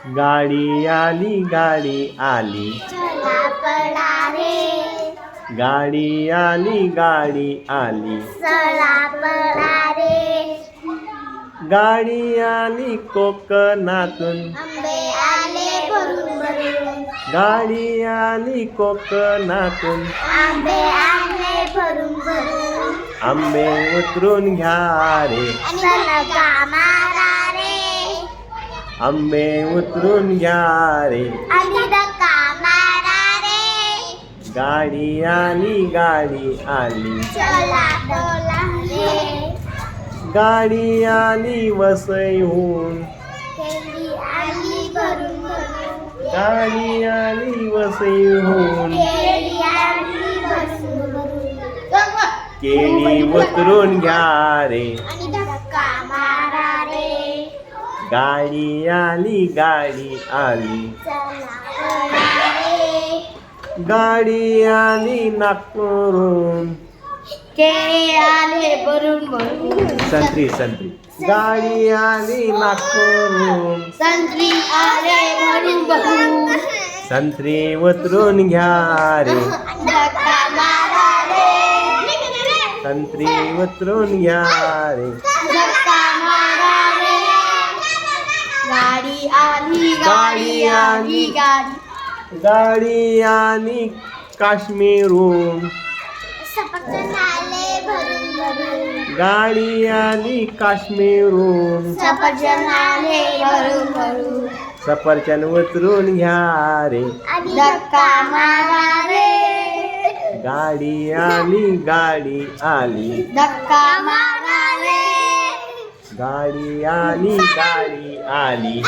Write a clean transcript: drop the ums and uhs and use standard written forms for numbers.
गाडी आली गाडी आली चला पळा रे गाडी आली गाडी आली चला पळा रे गाडी आली कोकणातून आंबे आले भरून भरून गाडी आली कोकणातून आंबे आले भरून भरून आंबे उतरून घ्या रे चला का मारा रे आंबे उतरून घ्या रे आणि धक्का मारा रे गाडी आली गाडी आली चला डोला रे गाडी आली वसईहून केळी आली भरून भरून गाडी आली वसईहून केळी आली भरून भरून केळी उतरून घ्या रे आणि धक्का मारा रे गाडी आली गाडी आली चला पळा रे गाडी आली नागपूरहून केळी आले भरून भरून संत्री संत्री गाडी आली नागपूरहून संत्री आले भरून भरून संत्री उतरून घ्या रे धक्का मारा रे संत्री उतरून घ्या रे धक्का मारा रे गाडी आली गाडी आली गाडी गाडी आली काश्मीरहून सफरचंद आले भरून भरून गाडी आली काश्मीरहून सफरचंद आले भरून भरून सफरचंद उतरून घ्या रे धक्का मारा रे गाडी आली गाडी आली धक्का मारा रे गाडी आली गाडी आली